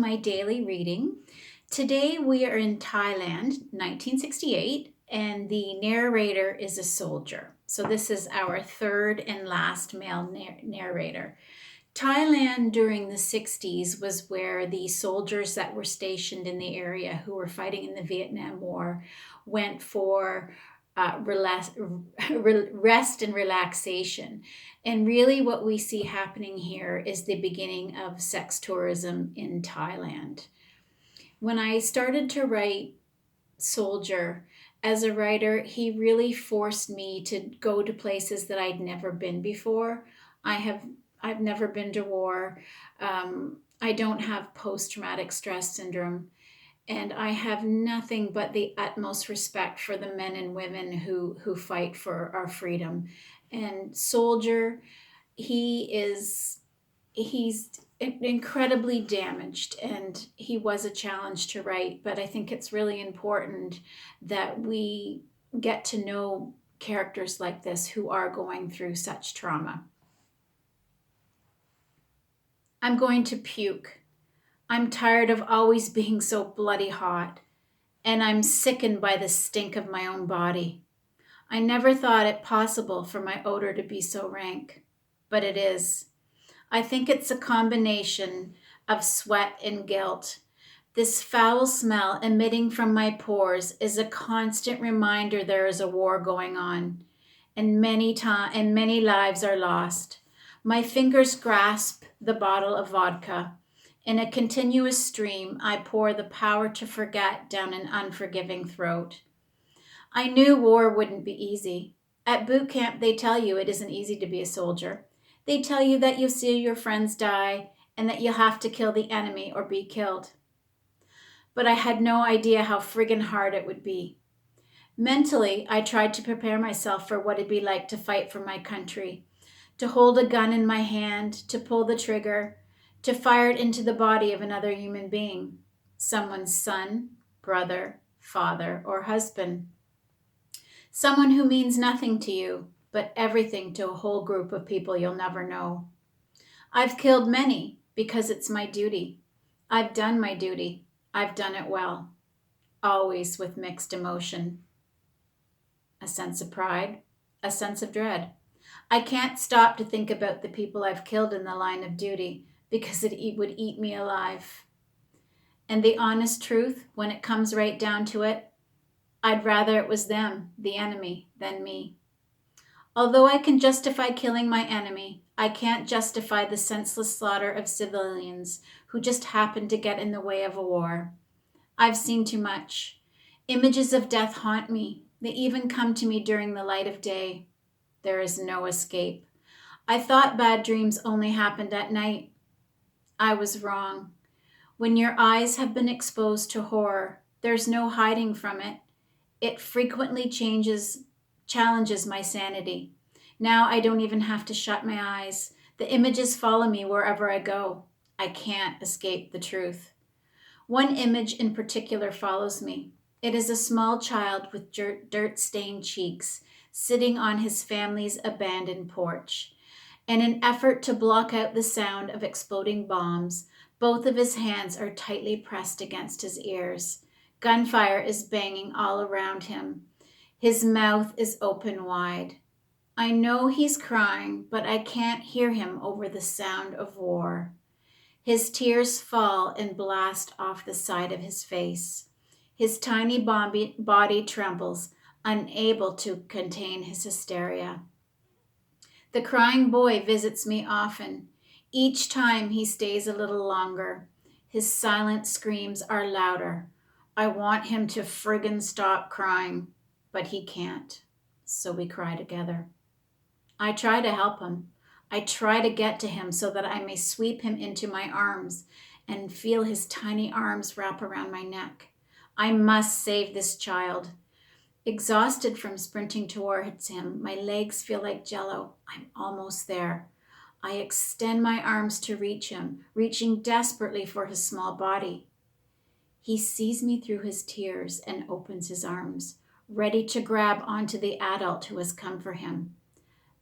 my daily reading. Today we are in Thailand, 1968, and the narrator is a soldier. So this is our third and last male narrator. Thailand during the 60s was where the soldiers that were stationed in the area who were fighting in the Vietnam War went for rest and relaxation. And really, what we see happening here is the beginning of sex tourism in Thailand. When I started to write Soldier, as a writer, he really forced me to go to places that I'd never been before. I have I've never been to war. I don't have post-traumatic stress syndrome, and I have nothing but the utmost respect for the men and women who fight for our freedom. And Soldier, he's incredibly damaged, and he was a challenge to write, but I think it's really important that we get to know characters like this who are going through such trauma. I'm going to puke. I'm tired of always being so bloody hot, and I'm sickened by the stink of my own body. I never thought it possible for my odor to be so rank, but it is. I think it's a combination of sweat and guilt. This foul smell emitting from my pores is a constant reminder there is a war going on, and many lives are lost. My fingers grasp the bottle of vodka. In a continuous stream, I pour the power to forget down an unforgiving throat. I knew war wouldn't be easy. At boot camp, they tell you it isn't easy to be a soldier. They tell you that you'll see your friends die and that you'll have to kill the enemy or be killed. But I had no idea how friggin' hard it would be. Mentally, I tried to prepare myself for what it'd be like to fight for my country, to hold a gun in my hand, to pull the trigger, to fire it into the body of another human being, someone's son, brother, father, or husband. Someone who means nothing to you, but everything to a whole group of people you'll never know. I've killed many because it's my duty. I've done my duty. I've done it well, always with mixed emotion. A sense of pride, a sense of dread. I can't stop to think about the people I've killed in the line of duty because it would eat me alive. And the honest truth, when it comes right down to it, I'd rather it was them, the enemy, than me. Although I can justify killing my enemy, I can't justify the senseless slaughter of civilians who just happened to get in the way of a war. I've seen too much. Images of death haunt me. They even come to me during the light of day. There is no escape. I thought bad dreams only happened at night. I was wrong. When your eyes have been exposed to horror, there's no hiding from it. It frequently challenges my sanity. Now I don't even have to shut my eyes. The images follow me wherever I go. I can't escape the truth. One image in particular follows me. It is a small child with dirt-stained cheeks, sitting on his family's abandoned porch. In an effort to block out the sound of exploding bombs, both of his hands are tightly pressed against his ears. Gunfire is banging all around him. His mouth is open wide. I know he's crying, but I can't hear him over the sound of war. His tears fall and blast off the side of his face. His tiny body trembles, unable to contain his hysteria. The crying boy visits me often. Each time he stays a little longer. His silent screams are louder. I want him to friggin' stop crying, but he can't. So we cry together. I try to help him. I try to get to him so that I may sweep him into my arms and feel his tiny arms wrap around my neck. I must save this child. Exhausted from sprinting towards him, my legs feel like jello. I'm almost there. I extend my arms to reach him, reaching desperately for his small body. He sees me through his tears and opens his arms, ready to grab onto the adult who has come for him.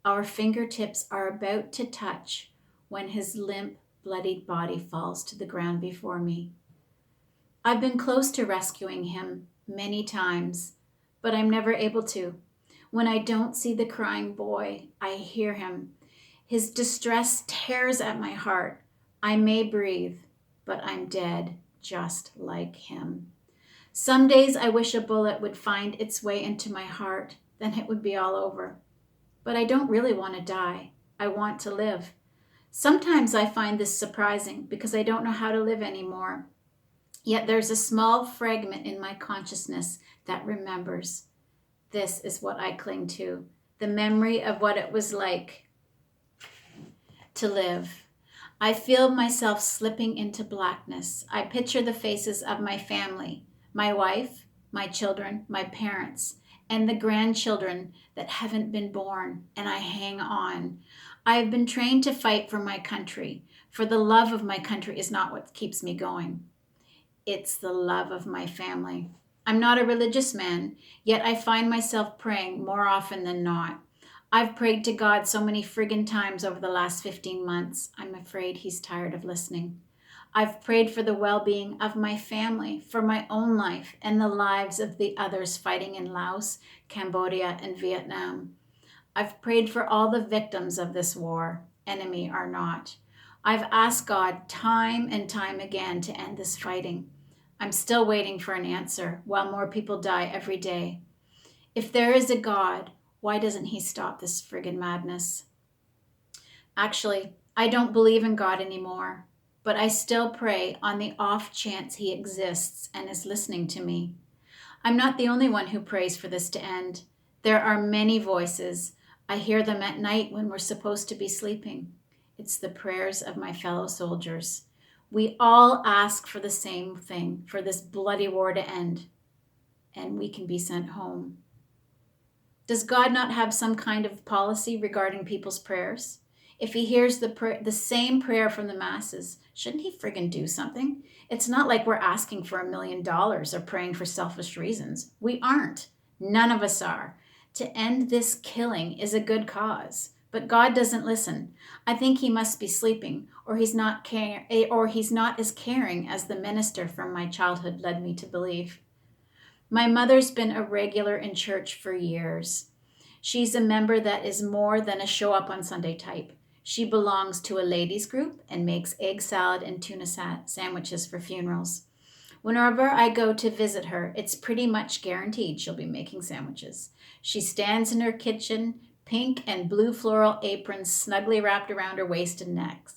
Our fingertips are about to touch when his limp, bloodied body falls to the ground before me. I've been close to rescuing him many times, but I'm never able to. When I don't see the crying boy, I hear him. His distress tears at my heart. I may breathe, but I'm dead, just like him. Some days I wish a bullet would find its way into my heart, then it would be all over. But I don't really want to die. I want to live. Sometimes I find this surprising because I don't know how to live anymore. Yet there's a small fragment in my consciousness that remembers. This is what I cling to, the memory of what it was like to live. I feel myself slipping into blackness. I picture the faces of my family, my wife, my children, my parents, and the grandchildren that haven't been born, and I hang on. I have been trained to fight for my country, for the love of my country is not what keeps me going. It's the love of my family. I'm not a religious man, yet I find myself praying more often than not. I've prayed to God so many friggin' times over the last 15 months. I'm afraid he's tired of listening. I've prayed for the well-being of my family, for my own life, and the lives of the others fighting in Laos, Cambodia, and Vietnam. I've prayed for all the victims of this war, enemy or not. I've asked God time and time again to end this fighting. I'm still waiting for an answer while more people die every day. If there is a God, why doesn't he stop this friggin' madness? Actually, I don't believe in God anymore, but I still pray on the off chance he exists and is listening to me. I'm not the only one who prays for this to end. There are many voices. I hear them at night when we're supposed to be sleeping. It's the prayers of my fellow soldiers. We all ask for the same thing, for this bloody war to end, and we can be sent home. Does God not have some kind of policy regarding people's prayers? If he hears the same prayer from the masses, shouldn't he friggin' do something? It's not like we're asking for $1 million or praying for selfish reasons. We aren't. None of us are. To end this killing is a good cause, but God doesn't listen. I think he must be sleeping, or he's not as caring as the minister from my childhood led me to believe. My mother's been a regular in church for years. She's a member that is more than a show up on Sunday type. She belongs to a ladies group and makes egg salad and tuna sandwiches for funerals. Whenever I go to visit her, it's pretty much guaranteed she'll be making sandwiches. She stands in her kitchen, pink and blue floral aprons snugly wrapped around her waist and neck,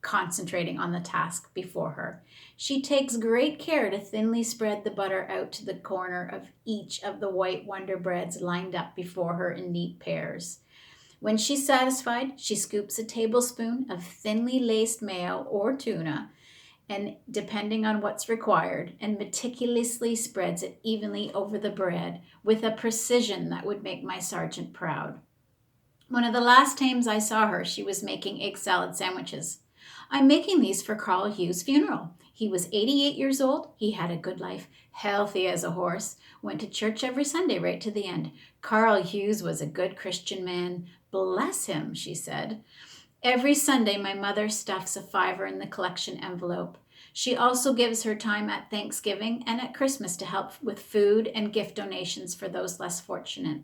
concentrating on the task before her. She takes great care to thinly spread the butter out to the corner of each of the white Wonder Breads lined up before her in neat pairs. When she's satisfied, she scoops a tablespoon of thinly laced mayo or tuna, and depending on what's required, and meticulously spreads it evenly over the bread with a precision that would make my sergeant proud. One of the last times I saw her, she was making egg salad sandwiches. I'm making these for Carl Hughes' funeral. He was 88 years old. He had a good life, healthy as a horse, went to church every Sunday right to the end. Carl Hughes was a good Christian man. Bless him, she said. Every Sunday, my mother stuffs a $5 in the collection envelope. She also gives her time at Thanksgiving and at Christmas to help with food and gift donations for those less fortunate.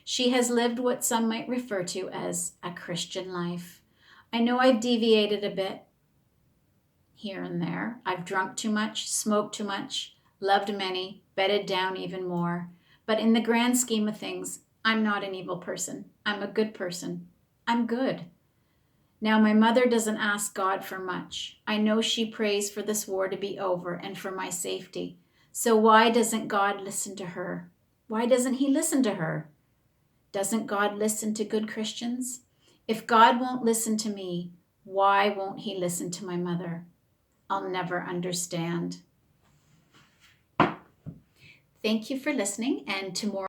She has lived what some might refer to as a Christian life. I know I've deviated a bit here and there. I've drunk too much, smoked too much, loved many, bedded down even more. But in the grand scheme of things, I'm not an evil person. I'm a good person. I'm good. Now, my mother doesn't ask God for much. I know she prays for this war to be over and for my safety. So why doesn't God listen to her? Why doesn't he listen to her? Doesn't God listen to good Christians? If God won't listen to me, why won't he listen to my mother? I'll never understand. Thank you for listening, and tomorrow